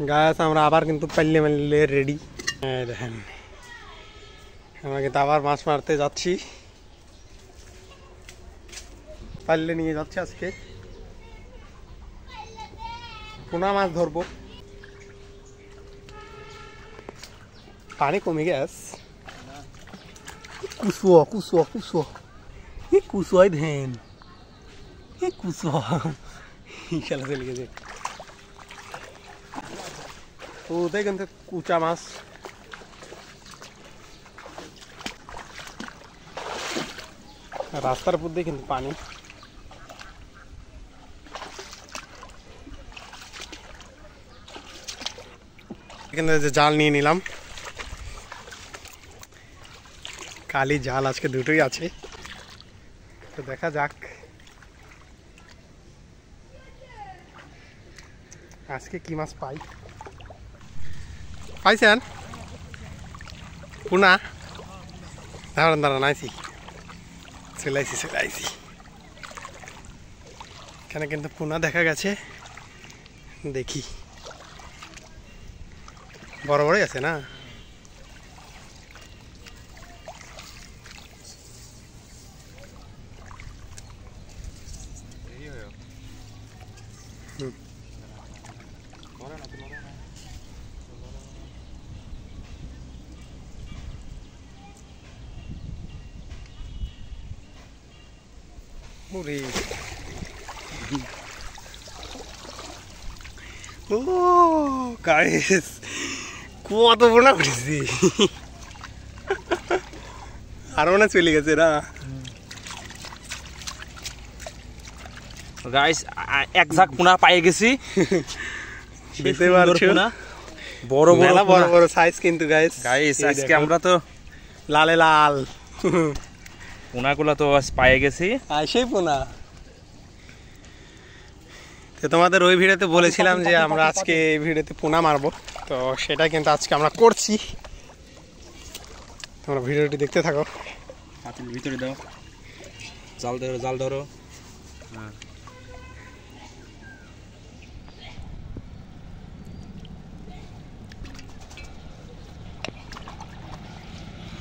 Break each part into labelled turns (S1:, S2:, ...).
S1: গাছ আমরা আবার কিন্তু পাল্লে মাল্লে রেডি। দেখেন আমরা কিন্তু আবার মাছ মারতে যাচ্ছি, পাল্লে নিয়ে যাচ্ছি। আজকে পোনা মাছ ধরবো। পানি কমে গেছে। কুসুয়া কুসুয়া কুসুয়া এই কুসুয়াই ধ্যান এই কুসুয়া খেলা চলে গেছে। ওদের কিন্তু কুচা মাছ। রাস্তার উপর দিয়ে কিন্তু পানি। এখানে যে জাল নিয়ে নিলাম, কালি জাল আজকে দুটোই আছে, তো দেখা যাক আজকে কি মাছ পাই। পাইছেন পুনা? দাঁড়ান দাঁড়ান, আইছি, চলে আইছি। এখানে কিন্তু পুনা দেখা গেছে, দেখি বড় বড়ই আছে না? ও গাইস, কত পোনা করেছি, আরো না চলে গেছে না
S2: গাইস। এক ঝাঁক পোনা পাই গেছি,
S1: বড় বড় সাইজ কিন্তু গাইস।
S2: আজকে আমরা তো
S1: লালে লাল
S2: পোনাগুলো তো পাই গেছি।
S1: সেই পোনা তো তোমাদের ওই ভিডিওতে বলেছিলাম যে আমরা আজকে এই ভিডিওতে পোনা মারবো, তো সেটা কিন্তু আজকে আমরা করছি। তোমরা ভিডিওটি দেখতে থাকো।
S2: পাতিল ভিতরে দাও, জাল ধরো, জাল ধরো।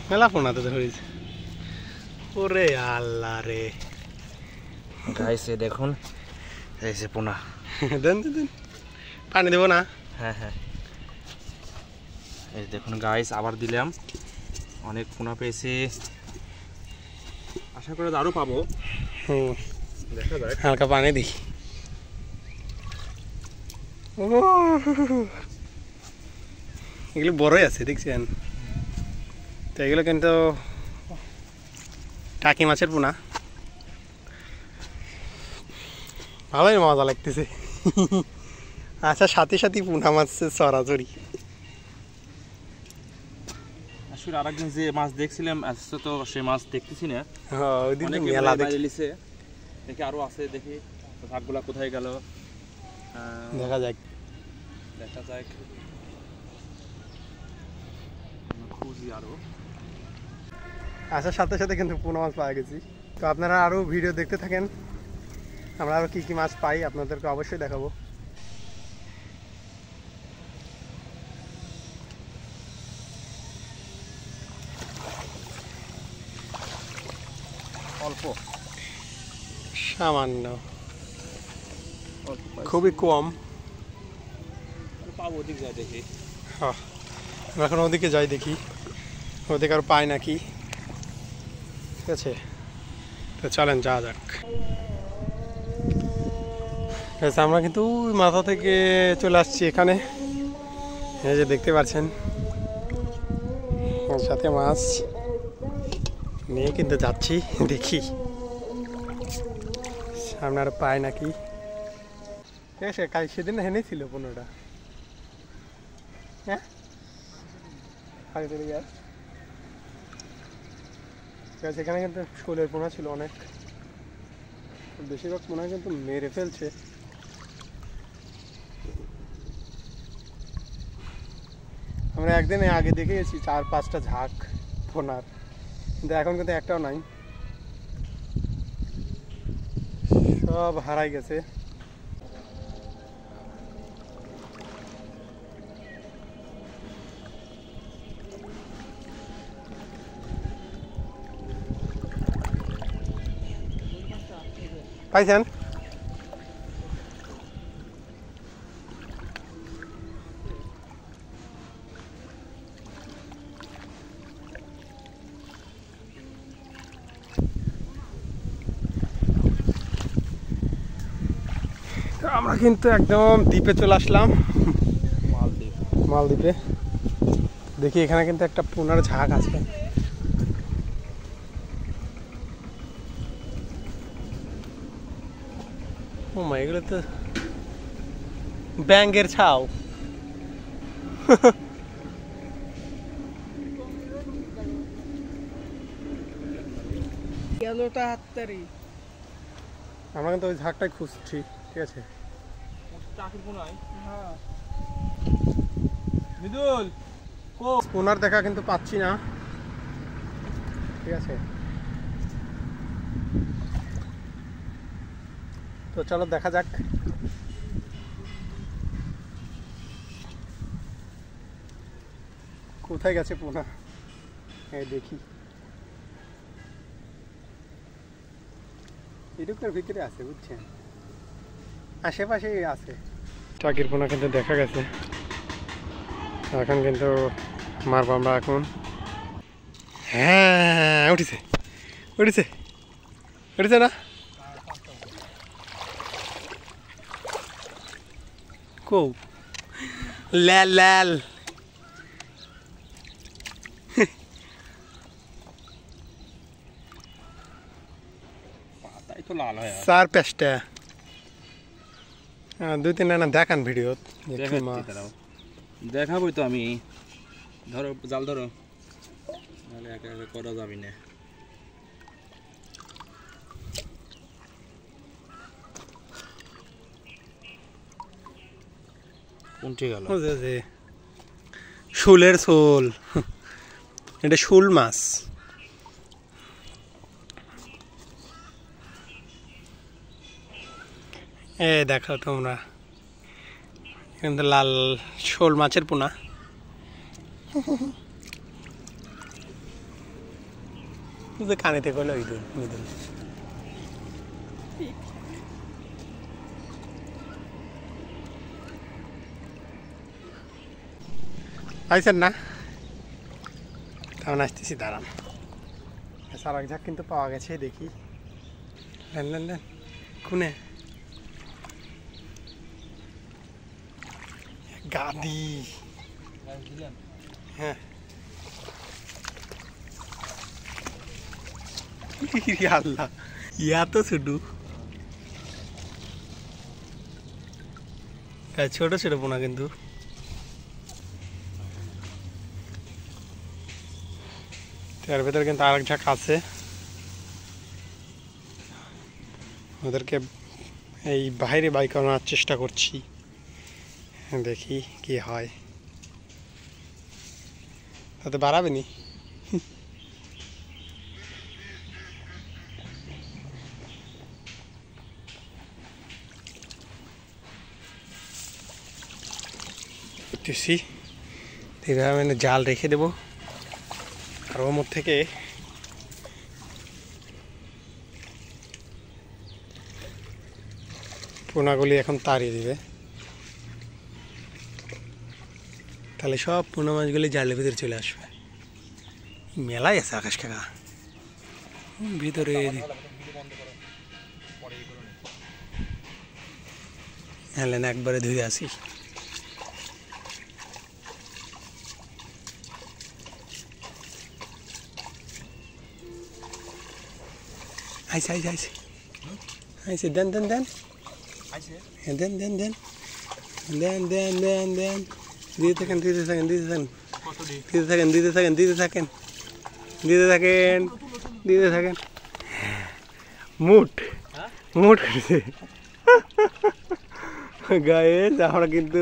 S1: মেলা পোনা তো ধরেছে। ওরে আল্লাহ রে
S2: গাইস, দেখুন এই যে পোনা।
S1: দেন পানি দেবো না?
S2: হ্যাঁ হ্যাঁ, এই দেখুন গাইস, আবার দিলাম। অনেক পোনা পেয়েছি, আশা করি আরো পাবো। দেখা যাক,
S1: হালকা পানি দিই। এগুলো বড়ই আছে দেখছেন তো, এগুলো কিন্তু টাকি মাছের পোনা। ভালোই মজা লাগতেছে। আচ্ছা, সাথে সাথে পোনা মাছের চড়াচড়ি।
S2: আসলে আরেকদিন যে মাছ দেখছিলাম আজকে তো সেই মাছ দেখতেছি না।
S1: ওই দিন মেলা
S2: দেখছি, দেখি আরো আছে, দেখি ভাগগুলা কোথায় গেল,
S1: দেখা যাক
S2: খুঁজি আরো।
S1: আসার সাথে সাথে কিন্তু পোনা মাছ পাওয়া গেছি। তো আপনারা আরো ভিডিও দেখতে থাকেন, আমরা আরো কি কি মাছ পাই আপনাদেরকে অবশ্যই দেখাবো।
S2: অল্প
S1: সামান্য, খুবই কম
S2: পাবো। ওদিক যাই দেখি।
S1: হ্যাঁ, এখন ওদিকে যাই দেখি ওদিকে আর পাই নাকি। ঠিক আছে, তো চলেন যাওয়া যাক। আমরা কিন্তু মাথা থেকে চলে আসছি এখানে, এই যে দেখতে পাচ্ছেন সাথে মাছ নিয়ে কিন্তু যাচ্ছি, দেখি সামনে আর পাই নাকি। ঠিক আছে, কাল সেদিন হেনে ছিল 15টা। হ্যাঁ, সেখানে কিন্তু শোলের পোনা ছিল অনেক, বেশিরভাগ পোনা কিন্তু মেরে ফেলছে। আমরা একদিন আগে দেখে গেছি 4-5টা ঝাঁক পোনার, কিন্তু এখন কিন্তু একটাও নাই, সব হারাই গেছে। পাইছেন? আমরা কিন্তু একদম দ্বীপে চলে আসলাম, মালদ্বীপে। দেখি এখানে কিন্তু একটা পোনার ঝাঁক আছে। ও মা, এগুলো তো ব্যাঙের ছাও। আমরা কিন্তু ওই ঝাঁকটাই খুঁজছি, ঠিক আছে? পোনার দেখা কিন্তু পাচ্ছি না, ঠিক আছে? তো চলো দেখা যাক। কোথায় গেছে পোনা, এই দেখি। এটুকুর ভিতরে আছে, বুঝছেন, আশেপাশেই আছে। টাকির পোনা কিন্তু দেখা গেছে, এখন কিন্তু মারবো আমরা এখন। হ্যাঁ, উঠেছে উঠেছে উঠেছে না? কো লাল লাল
S2: তাই তো লাল হয়।
S1: 4-5টা, 2-3 না দেখান ভিডিও।
S2: দেখাবই তো আমি। ধরো জাল ধরো, নাহলে একা একা করা যাবে না। কোনটি গেল?
S1: শোলের শোল, এটা শোল মাছ। এ দেখো তোমরা, কিন্তু লাল শোল মাছের পোনা। কানেতে করলো ইঁদুর মিদুর। আইসেন না? তখন আসতেছি, দাঁড়ান। সারাক ঝাঁক কিন্তু পাওয়া গেছে, দেখি। লেন লেন লেন, খুনে গাদি। হ্যাঁ, আল্লাহ, ইয়া তো ছোট ছোট ছোট পোনা, কিন্তু তার ভেতরে কিন্তু আরেক ঝাঁক আছে। ওদেরকে এই বাইরে বাইক আনার চেষ্টা করছি, দেখি কি হয়। তাতে বাড়াবে নি? এইভাবে আমি জাল রেখে দেবো, আর ওর মধ্যে থেকে পোনাগুলি এখন তাড়িয়ে দিবে। তাহলে সব পোনা মাছগুলি জালের ভিতরে চলে আসবে। মেলাই আছে আকাশ কাকা ভিতরে। হ্যাঁ, একবারে ধুয়ে আসি। আইসে আইসে আইসে আইসে, দেন দেন দেন দেন দেন দেন দেন দেন দেন দেন, দিতে থাকেন দিতে থাকেন দিতে থাকেন দিতে থাকেন দিতে থাকেন দিতে থাকেন দিতে থাকেন দিতে থাকেন। মুট মুট করছে গাইস, আমরা কিন্তু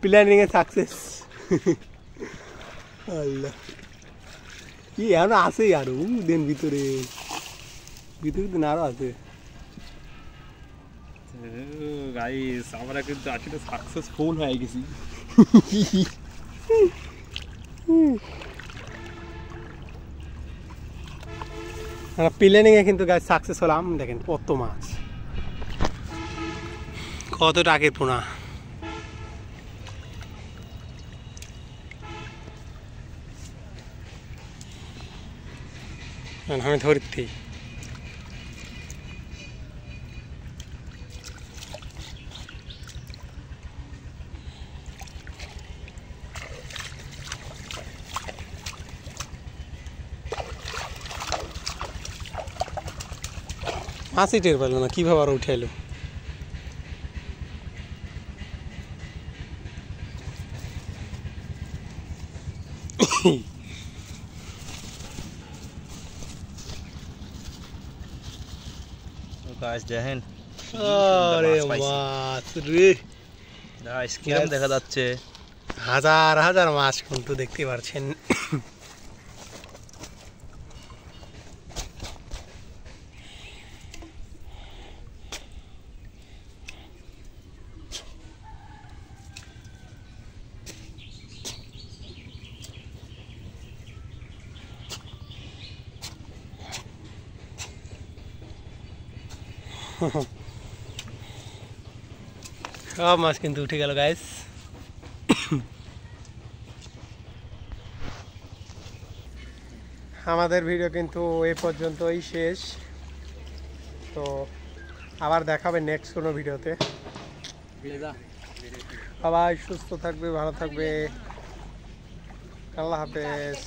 S1: প্ল্যানিং এ সাকসেস। আল্লাহ, কি এখনো আছে আরো দেন ভিতরে, ভিতরে দিন আরো আছে।
S2: গাইস, আমরা কিন্তু আসলে সাকসেসফুল হয়ে গেছি।
S1: আমরা প্ল্যানিংয়ে কিন্তু গাছ সাকসেস হলাম। দেখেন কত মাছ, কত টাকের পোনা। আমি ধরতে মাছই টের পেলো না, কীভাবে আর উঠে এলো।
S2: গাছ দেখেন
S1: আরে মাছ রে,
S2: গাছ কিরম দেখা যাচ্ছে।
S1: হাজার হাজার মাছ কিন্তু দেখতে পাচ্ছেন। সব মাছ কিন্তু উঠে গেল গাইস। আমাদের ভিডিও কিন্তু এই পর্যন্তই শেষ। তো আবার দেখাবে নেক্সট কোনো ভিডিওতে। সবাই সুস্থ থাকবে, ভালো থাকবে। আল্লাহ হাফেজ।